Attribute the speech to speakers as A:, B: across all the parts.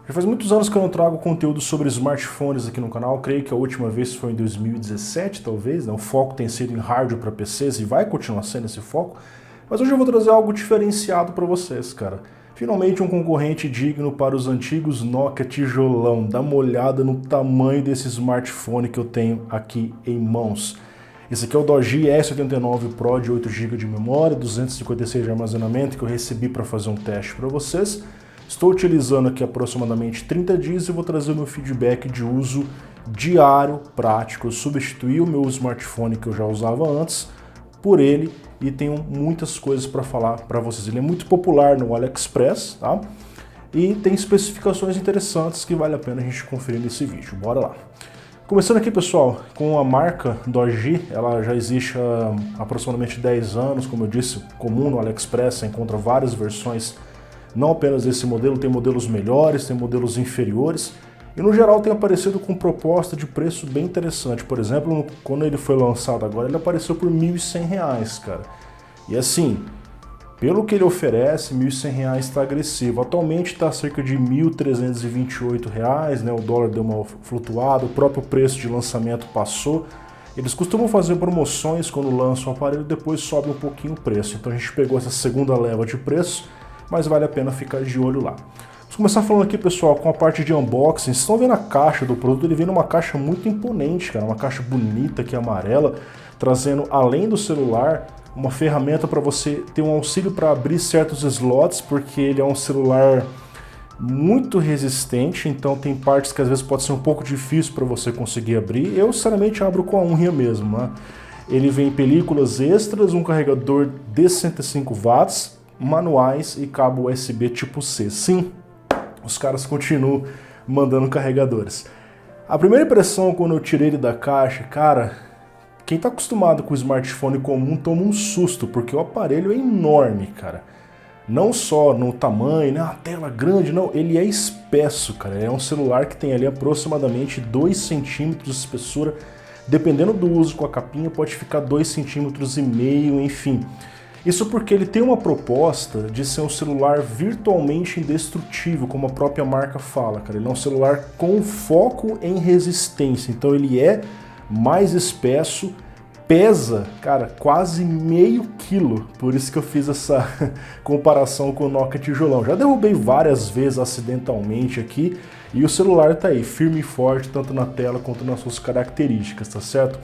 A: Já faz muitos anos que eu não trago conteúdo sobre smartphones aqui no canal, creio que a última vez foi em 2017, talvez, né? O foco tem sido em hardware para PCs e vai continuar sendo esse foco, mas hoje eu vou trazer algo diferenciado para vocês, cara. Finalmente um concorrente digno para os antigos Nokia tijolão. Dá uma olhada no tamanho desse smartphone que eu tenho aqui em mãos. Esse aqui é o Doji S89 Pro de 8 GB de memória, 256 de armazenamento que eu recebi para fazer um teste para vocês. Estou utilizando aqui aproximadamente 30 dias e vou trazer o meu feedback de uso diário, prático. Eu substituí o meu smartphone que eu já usava antes por ele e tenho muitas coisas para falar para vocês. Ele é muito popular no AliExpress, tá? E tem especificações interessantes que vale a pena a gente conferir nesse vídeo. Bora lá! Começando aqui, pessoal, com a marca Doji, ela já existe há aproximadamente 10 anos, como eu disse, comum no AliExpress, você encontra várias versões, não apenas desse modelo, tem modelos melhores, tem modelos inferiores, e no geral tem aparecido com proposta de preço bem interessante. Por exemplo, quando ele foi lançado agora, ele apareceu por R$ 1.100, cara. E assim, pelo que ele oferece, R$ 1.100 está agressivo. Atualmente está cerca de R$ 1.328, né? O dólar deu uma flutuada, o próprio preço de lançamento passou. Eles costumam fazer promoções quando lançam o aparelho, depois sobe um pouquinho o preço. Então a gente pegou essa segunda leva de preço, mas vale a pena ficar de olho lá. Vamos começar falando aqui, pessoal, com a parte de unboxing. Vocês estão vendo a caixa do produto, ele vem numa caixa muito imponente, cara, uma caixa bonita aqui, amarela, trazendo, além do celular, uma ferramenta para você ter um auxílio para abrir certos slots, porque ele é um celular muito resistente, então tem partes que às vezes pode ser um pouco difícil para você conseguir abrir. Eu, sinceramente, abro com a unha mesmo, né? Ele vem em películas extras, um carregador de 105 watts, manuais e cabo USB tipo C. Sim, os caras continuam mandando carregadores. A primeira impressão quando eu tirei ele da caixa, cara, quem tá acostumado com o smartphone comum toma um susto, porque o aparelho é enorme, cara. Não só no tamanho, né, a tela grande, não, ele é espesso, cara. É um celular que tem ali aproximadamente 2 centímetros de espessura. Dependendo do uso com a capinha, pode ficar 2,5 centímetros, enfim. Isso porque ele tem uma proposta de ser um celular virtualmente indestrutível, como a própria marca fala, cara. Ele é um celular com foco em resistência, então ele é mais espesso, pesa, cara, quase meio quilo. Por isso que eu fiz essa comparação com o Nokia tijolão. Já derrubei várias vezes acidentalmente aqui e o celular tá aí, firme e forte, tanto na tela quanto nas suas características, tá certo?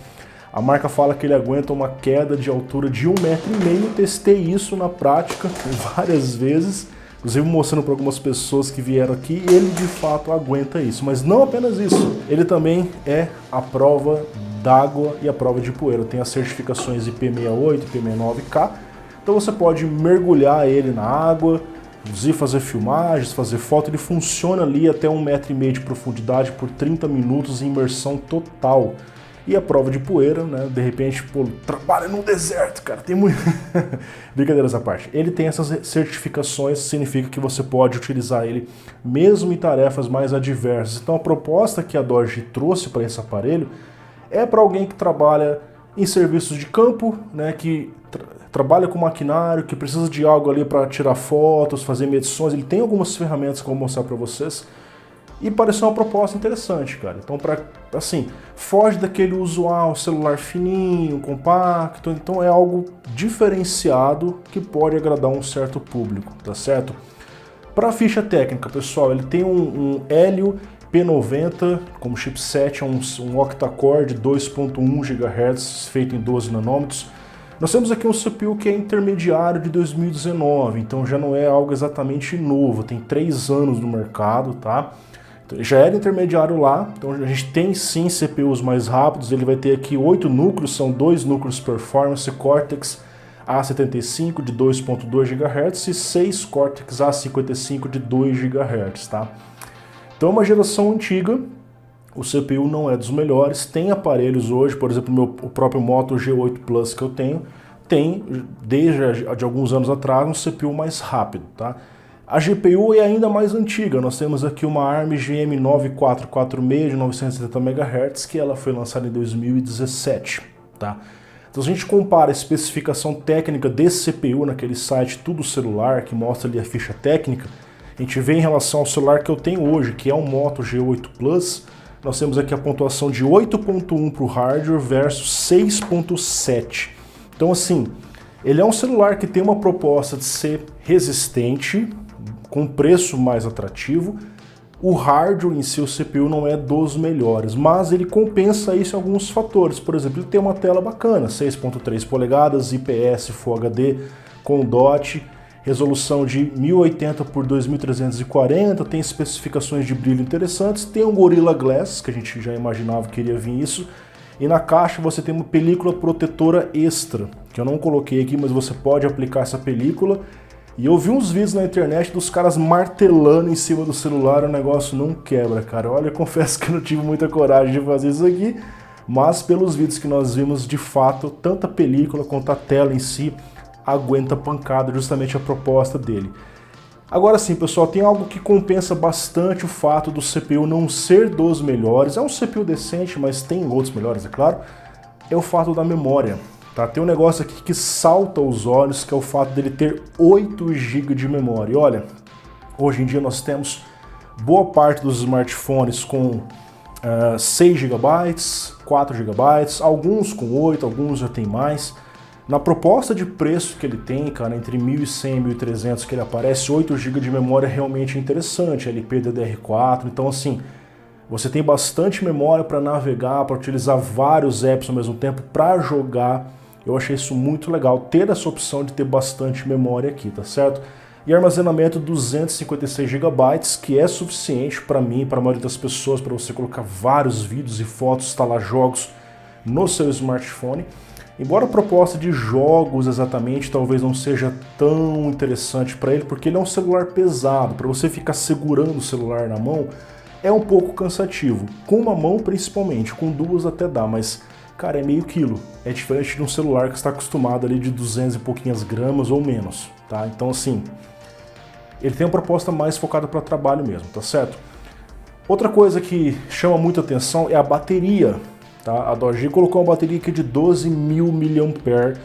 A: A marca fala que ele aguenta uma queda de altura de 1,5 m, testei isso na prática várias vezes, inclusive mostrando para algumas pessoas que vieram aqui, e ele de fato aguenta isso. Mas não apenas isso, ele também é a prova d'água e a prova de poeira. Tem as certificações IP68, IP69K, então você pode mergulhar ele na água, fazer filmagens, fazer foto, ele funciona ali até 1,5 m de profundidade por 30 minutos em imersão total. E a prova de poeira, né? De repente, pô, trabalha no deserto, cara, tem muito... Brincadeiras à parte. Ele tem essas certificações, significa que você pode utilizar ele mesmo em tarefas mais adversas. Então a proposta que a Doji trouxe para esse aparelho é para alguém que trabalha em serviços de campo, né? Que trabalha com maquinário, que precisa de algo ali para tirar fotos, fazer medições. Ele tem algumas ferramentas que eu vou mostrar para vocês. E pareceu uma proposta interessante, cara. Então, assim, foge daquele usual celular fininho, compacto. Então é algo diferenciado que pode agradar um certo público, tá certo? Para a ficha técnica, pessoal, ele tem um Helio P90 como chipset, um octa-core de 2.1 GHz feito em 12 nanômetros. Nós temos aqui um CPU que é intermediário de 2019, então já não é algo exatamente novo, tem 3 anos no mercado, tá? Já era intermediário lá, então a gente tem sim CPUs mais rápidos, ele vai ter aqui 8 núcleos, são 2 núcleos Performance Cortex A75 de 2.2 GHz e 6 Cortex A55 de 2 GHz, tá? Então é uma geração antiga, o CPU não é dos melhores, tem aparelhos hoje, por exemplo, o próprio Moto G8 Plus que eu tenho, tem desde de alguns anos atrás um CPU mais rápido, tá? A GPU é ainda mais antiga, nós temos aqui uma ARM GM9446 de 970 MHz, que ela foi lançada em 2017, tá? Então se a gente compara a especificação técnica desse CPU naquele site Tudo Celular, que mostra ali a ficha técnica, A gente vê em relação ao celular que eu tenho hoje, que é um Moto G8 Plus, nós temos aqui a pontuação de 8.1 para o hardware versus 6.7. Então assim, ele é um celular que tem uma proposta de ser resistente, com preço mais atrativo. O hardware em si, o CPU, não é dos melhores, mas ele compensa isso em alguns fatores. Por exemplo, ele tem uma tela bacana, 6.3 polegadas, IPS Full HD com DOT, resolução de 1080 por 2340, tem especificações de brilho interessantes, tem um Gorilla Glass, que a gente já imaginava que iria vir isso, e na caixa você tem uma película protetora extra, que eu não coloquei aqui, mas você pode aplicar essa película. E eu vi uns vídeos na internet dos caras martelando em cima do celular, o negócio não quebra, cara. Olha, eu confesso que eu não tive muita coragem de fazer isso aqui, mas pelos vídeos que nós vimos, de fato, tanto a película quanto a tela em si aguenta pancada, justamente a proposta dele. Agora sim, pessoal, tem algo que compensa bastante o fato do CPU não ser dos melhores. É um CPU decente, mas tem outros melhores, é claro. É o fato da memória. Tá? Tem um negócio aqui que salta aos olhos, que é o fato dele ter 8 GB de memória. E olha, hoje em dia nós temos boa parte dos smartphones com 6 GB, 4 GB, alguns com 8, alguns já tem mais. Na proposta de preço que ele tem, cara, entre 1.100 e 1.300 que ele aparece, 8 GB de memória é realmente interessante, LPDDR4, então assim, você tem bastante memória para navegar, para utilizar vários apps ao mesmo tempo, para jogar. Eu achei isso muito legal, ter essa opção de ter bastante memória aqui, tá certo? E armazenamento 256 GB, que é suficiente para mim e para a maioria das pessoas, para você colocar vários vídeos e fotos, instalar jogos no seu smartphone. Embora a proposta de jogos exatamente talvez não seja tão interessante para ele, porque ele é um celular pesado, para você ficar segurando o celular na mão é um pouco cansativo. Com uma mão principalmente, com duas até dá, mas cara, é meio quilo. É diferente de um celular que está acostumado ali de 200 e pouquinhas gramas ou menos, tá? Então assim, ele tem uma proposta mais focada para trabalho mesmo, tá certo? Outra coisa que chama muita atenção é a bateria, tá? A Doogee colocou uma bateria aqui de 12.000 mAh,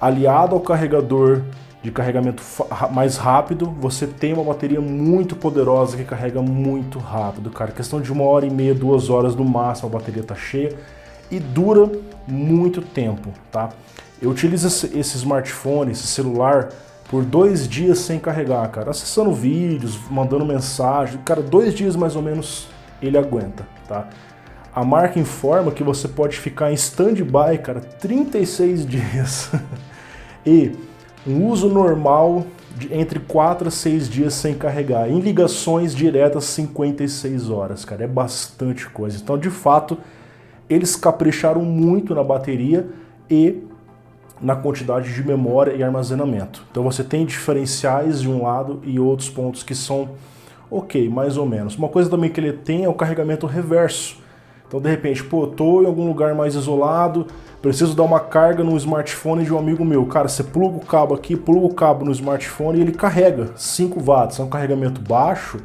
A: aliado ao carregador de carregamento mais rápido, você tem uma bateria muito poderosa que carrega muito rápido, cara. Questão de 1h30, 2 horas no máximo a bateria tá cheia e dura muito tempo, tá? Eu utilizo esse smartphone, esse celular, por 2 dias sem carregar, cara. Acessando vídeos, mandando mensagem, cara, 2 dias mais ou menos ele aguenta, tá? A marca informa que você pode ficar em stand-by, cara, 36 dias. E um uso normal de entre 4 a 6 dias sem carregar. Em ligações diretas, 56 horas, cara. É bastante coisa. Então, de fato, eles capricharam muito na bateria e na quantidade de memória e armazenamento. Então você tem diferenciais de um lado e outros pontos que são ok, mais ou menos. Uma coisa também que ele tem é o carregamento reverso. Então de repente, pô, tô em algum lugar mais isolado, preciso dar uma carga no smartphone de um amigo meu. Cara, você pluga o cabo aqui, pluga o cabo no smartphone e ele carrega 5 watts. É um carregamento baixo,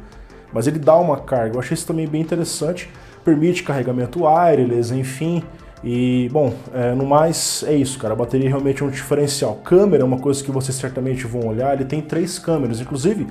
A: mas ele dá uma carga. Eu achei isso também bem interessante. Permite carregamento wireless, enfim. E, bom, no mais é isso, cara. A bateria realmente é um diferencial. Câmera é uma coisa que vocês certamente vão olhar. Ele tem 3 câmeras. Inclusive,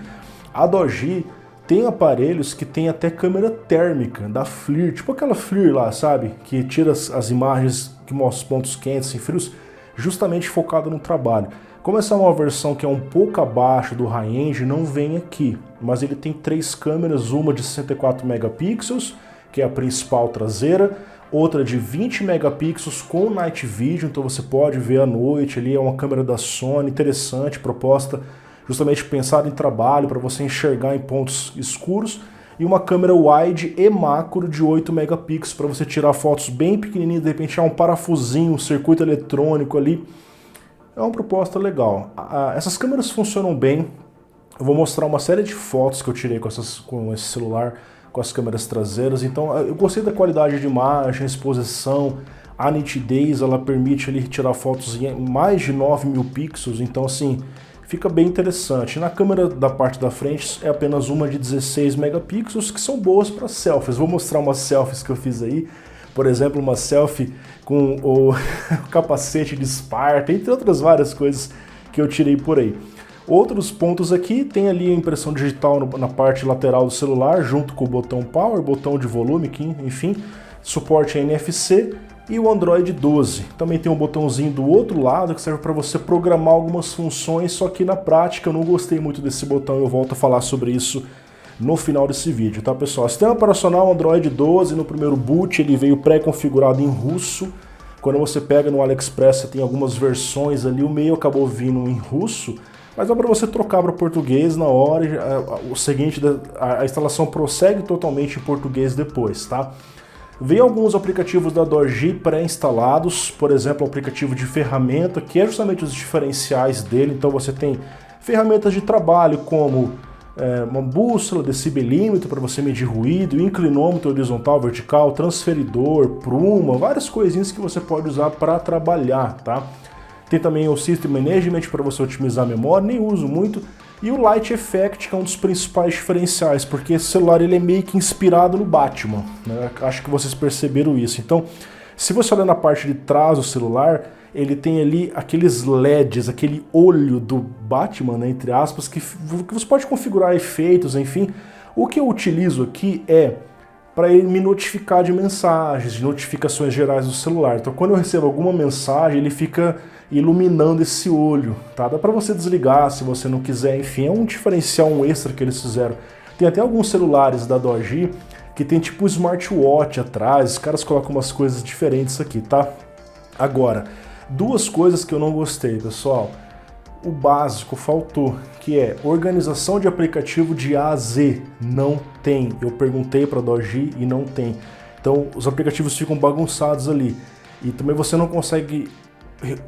A: a Doogee tem aparelhos que tem até câmera térmica da FLIR. Tipo aquela FLIR lá, sabe? Que tira as imagens que mostram os pontos quentes e frios, justamente focado no trabalho. Como essa é uma versão que é um pouco abaixo do high-end, não vem aqui. Mas ele tem 3 câmeras, uma de 64 megapixels, que é a principal traseira, outra de 20 megapixels com Night Vision, então você pode ver à noite ali, é uma câmera da Sony, interessante, proposta justamente pensada em trabalho, para você enxergar em pontos escuros, e uma câmera wide e macro de 8 megapixels, para você tirar fotos bem pequenininhas, de repente há um parafusinho, um circuito eletrônico ali, é uma proposta legal. Essas câmeras funcionam bem, eu vou mostrar uma série de fotos que eu tirei com esse celular, com as câmeras traseiras, então eu gostei da qualidade de imagem, a exposição, a nitidez, ela permite ali tirar fotos em mais de 9.000 pixels, então assim, fica bem interessante. Na câmera da parte da frente é apenas uma de 16 megapixels, que são boas para selfies. Vou mostrar umas selfies que eu fiz aí, por exemplo, uma selfie com o capacete de Sparta, entre outras várias coisas que eu tirei por aí. Outros pontos aqui, tem ali a impressão digital na parte lateral do celular, junto com o botão Power, botão de volume, enfim, suporte a NFC e o Android 12. Também tem um botãozinho do outro lado que serve para você programar algumas funções, só que na prática eu não gostei muito desse botão, eu volto a falar sobre isso no final desse vídeo, tá pessoal? Sistema operacional Android 12, no primeiro boot ele veio pré-configurado em russo. Quando você pega no AliExpress você tem algumas versões ali, o meio acabou vindo em russo, mas dá para você trocar para português na hora. O seguinte, a instalação prossegue totalmente em português depois, tá? Veio alguns aplicativos da Doji pré-instalados, por exemplo, o aplicativo de ferramenta, que é justamente os diferenciais dele. Então você tem ferramentas de trabalho como uma bússola, decibelímetro para você medir ruído, inclinômetro horizontal, vertical, transferidor, pruma, várias coisinhas que você pode usar para trabalhar, tá? Tem também o System Management para você otimizar a memória, nem uso muito. E o Light Effect, que é um dos principais diferenciais, porque esse celular ele é meio que inspirado no Batman, né? Acho que vocês perceberam isso. Então, se você olhar na parte de trás do celular, ele tem ali aqueles LEDs, aquele olho do Batman, né, entre aspas, que você pode configurar efeitos, enfim. O que eu utilizo aqui é para ele me notificar de mensagens, de notificações gerais do celular. Então quando eu recebo alguma mensagem, ele fica iluminando esse olho, tá? Dá para você desligar se você não quiser, enfim, é um diferencial, um extra que eles fizeram. Tem até alguns celulares da Doji que tem tipo um smartwatch atrás, os caras colocam umas coisas diferentes aqui, tá? Agora, duas coisas que eu não gostei, pessoal. O básico faltou, que é organização de aplicativo de A a Z. Não tem. Eu perguntei para a Doji e não tem. Então os aplicativos ficam bagunçados ali. E também você não consegue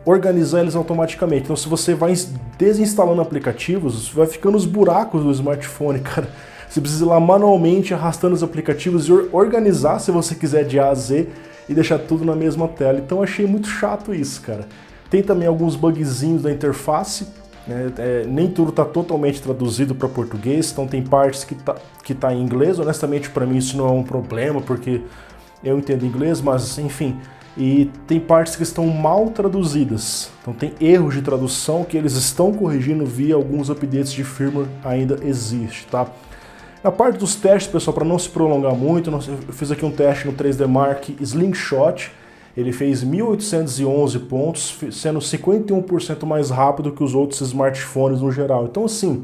A: organizar eles automaticamente. Então se você vai desinstalando aplicativos, vai ficando os buracos do smartphone, cara. Você precisa ir lá manualmente arrastando os aplicativos e organizar, se você quiser, de A a Z e deixar tudo na mesma tela. Então eu achei muito chato isso, cara. Tem também alguns bugzinhos da interface, né? Nem tudo está totalmente traduzido para português, então tem partes que tá em inglês. Honestamente, para mim isso não é um problema, porque eu entendo inglês, mas enfim. E tem partes que estão mal traduzidas, então tem erros de tradução que eles estão corrigindo via alguns updates de firmware, ainda existe, tá? Na parte dos testes, pessoal, para não se prolongar muito, eu fiz aqui um teste no 3D Mark Slingshot. Ele fez 1.811 pontos, sendo 51% mais rápido que os outros smartphones no geral. Então assim,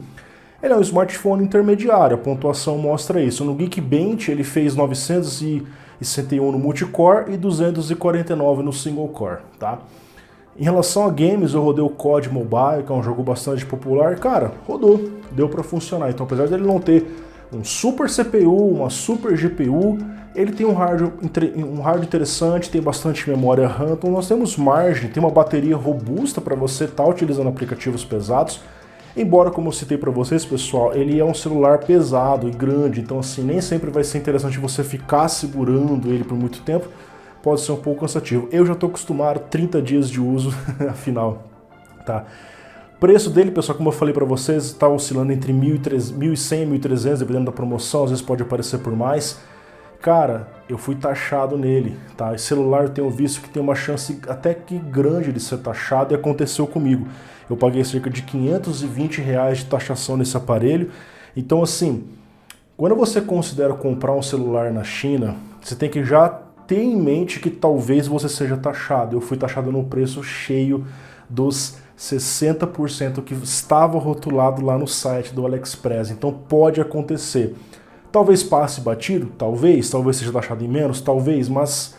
A: ele é um smartphone intermediário, a pontuação mostra isso. No Geekbench ele fez 961 no multicore e 249 no single core, tá? Em relação a games, eu rodei o COD Mobile, que é um jogo bastante popular. Cara, rodou, deu para funcionar. Então apesar dele não ter um super CPU, uma super GPU, ele tem um hardware interessante, tem bastante memória RAM, então nós temos margem, tem uma bateria robusta para você estar utilizando aplicativos pesados, embora, como eu citei para vocês, pessoal, ele é um celular pesado e grande, então assim, nem sempre vai ser interessante você ficar segurando ele por muito tempo, pode ser um pouco cansativo. Eu já estou acostumado, 30 dias de uso, afinal, tá? O preço dele, pessoal, como eu falei para vocês, está oscilando entre 1.100 e 1.300, dependendo da promoção, às vezes pode aparecer por mais. Cara, eu fui taxado nele, tá? Esse celular eu tenho visto que tem uma chance até que grande de ser taxado e aconteceu comigo. Eu paguei cerca de R$520 de taxação nesse aparelho. Então assim, quando você considera comprar um celular na China, você tem que já ter em mente que talvez você seja taxado. Eu fui taxado no preço cheio dos 60% que estava rotulado lá no site do AliExpress. Então pode acontecer. Talvez passe batido, talvez seja taxado em menos, talvez, mas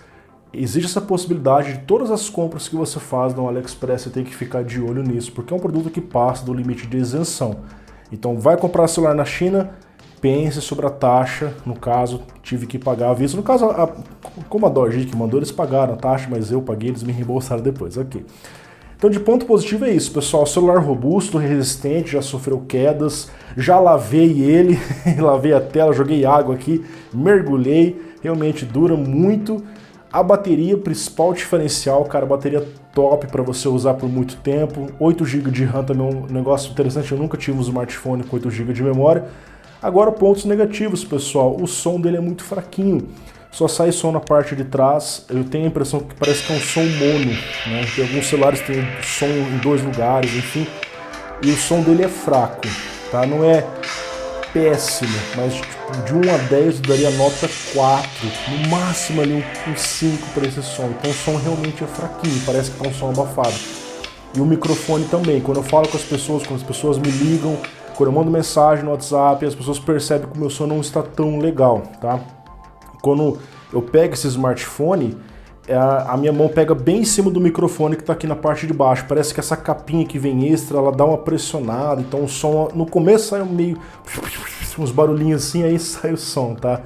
A: existe essa possibilidade de todas as compras que você faz no AliExpress, você tem que ficar de olho nisso, porque é um produto que passa do limite de isenção. Então vai comprar celular na China, pense sobre a taxa, no caso, tive que pagar à vista. No caso, como a Doji que mandou, eles pagaram a taxa, mas eu paguei, eles me reembolsaram depois, ok. Então de ponto positivo é isso, pessoal, celular robusto, resistente, já sofreu quedas, já lavei ele, lavei a tela, joguei água aqui, mergulhei, realmente dura muito. A bateria, principal diferencial, cara, bateria top para você usar por muito tempo, 8 GB de RAM também é um negócio interessante, eu nunca tive um smartphone com 8 GB de memória. Agora pontos negativos, pessoal, o som dele é muito fraquinho. Só sai som na parte de trás, eu tenho a impressão que parece que é um som mono, né? Tem alguns celulares que tem som em 2 lugares, enfim. e o som dele é fraco, tá? Não é péssimo, mas tipo, de 1 a 10 eu daria nota 4, no máximo ali um 5 para esse som. Então o som realmente é fraquinho, parece que tá um som abafado. E o microfone também, quando eu falo com as pessoas, quando as pessoas me ligam, quando eu mando mensagem no WhatsApp, as pessoas percebem que o meu som não está tão legal, tá? Quando eu pego esse smartphone, a minha mão pega bem em cima do microfone que está aqui na parte de baixo. Parece que essa capinha que vem extra, ela dá uma pressionada, então o som no começo sai meio uns barulhinhos assim, aí sai o som, tá?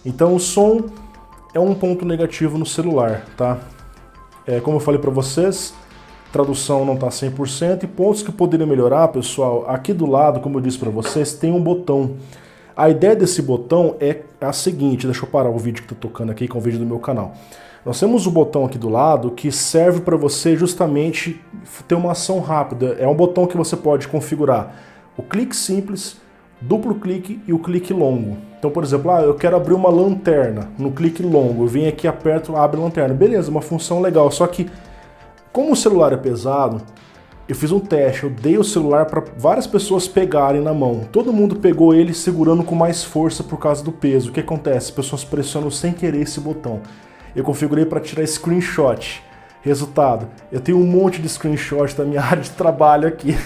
A: Então o som é um ponto negativo no celular, tá? Como eu falei para vocês, tradução não está 100% e pontos que poderiam melhorar, pessoal, aqui do lado, como eu disse para vocês, tem um botão. A ideia desse botão é a seguinte, deixa eu parar o vídeo que está tocando aqui, que é um vídeo do meu canal. Nós temos o botão aqui do lado que serve para você justamente ter uma ação rápida. É um botão que você pode configurar o clique simples, duplo clique e o clique longo. Então, por exemplo, eu quero abrir uma lanterna no clique longo, eu venho aqui, aperto, abre a lanterna. Beleza, uma função legal, só que como o celular é pesado, eu fiz um teste, eu dei o celular para várias pessoas pegarem na mão. Todo mundo pegou ele segurando com mais força por causa do peso. O que acontece? As pessoas pressionam sem querer esse botão. Eu configurei para tirar screenshot. Resultado, eu tenho um monte de screenshot da minha área de trabalho aqui,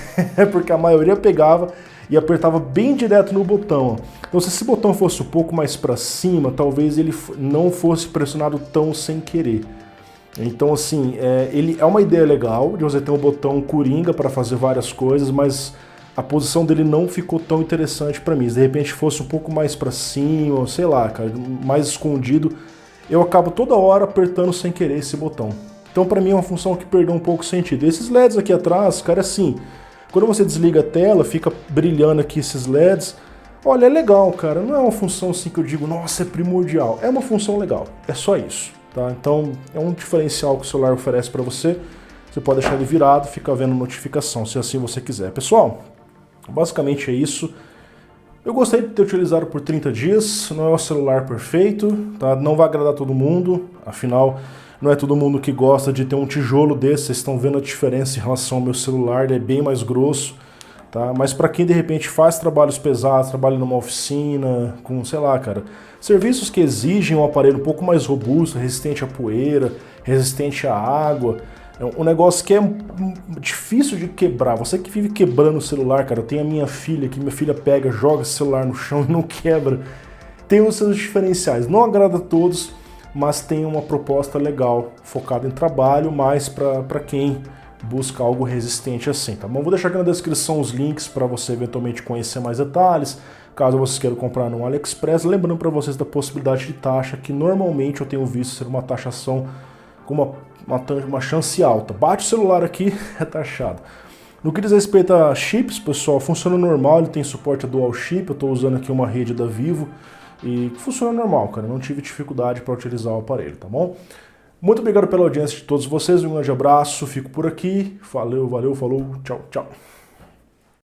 A: porque a maioria pegava e apertava bem direto no botão. Então se esse botão fosse um pouco mais para cima, talvez ele não fosse pressionado tão sem querer. Então assim, ele é uma ideia legal de você ter um botão coringa para fazer várias coisas, mas a posição dele não ficou tão interessante para mim. Se de repente fosse um pouco mais para cima, sei lá, cara, mais escondido, eu acabo toda hora apertando sem querer esse botão. Então para mim é uma função que perdeu um pouco o sentido. Esses LEDs aqui atrás, cara, assim, quando você desliga a tela, fica brilhando aqui esses LEDs. Olha, é legal, cara, não é uma função assim que eu digo, nossa, é primordial. É uma função legal, é só isso. Tá? Então é um diferencial que o celular oferece para você. Você pode deixar ele virado, fica vendo notificação, se assim você quiser. Pessoal, basicamente é isso. Eu gostei de ter utilizado por 30 dias, não é um celular perfeito, tá? Não vai agradar todo mundo, afinal não é todo mundo que gosta de ter um tijolo desse. Vocês estão vendo a diferença em relação ao meu celular, ele é bem mais grosso. Tá? Mas para quem de repente faz trabalhos pesados, trabalha numa oficina, com, sei lá, cara, serviços que exigem um aparelho um pouco mais robusto, resistente à poeira, resistente à água, é um negócio que é difícil de quebrar. Você que vive quebrando o celular, cara, eu tenho a minha filha, que minha filha pega, joga esse celular no chão e não quebra. Tem os seus diferenciais, não agrada a todos, mas tem uma proposta legal, focada em trabalho, mais para quem busca algo resistente assim, tá bom? Vou deixar aqui na descrição os links para você eventualmente conhecer mais detalhes, caso vocês queiram comprar no AliExpress. Lembrando para vocês da possibilidade de taxa, que normalmente eu tenho visto ser uma taxação com uma chance alta. Bate o celular aqui, é taxado. No que diz respeito a chips, pessoal, funciona normal, ele tem suporte a dual chip, eu estou usando aqui uma rede da Vivo e funciona normal, cara, não tive dificuldade para utilizar o aparelho, tá bom? Muito obrigado pela audiência de todos vocês, um grande abraço, fico por aqui, valeu, falou, tchau, tchau.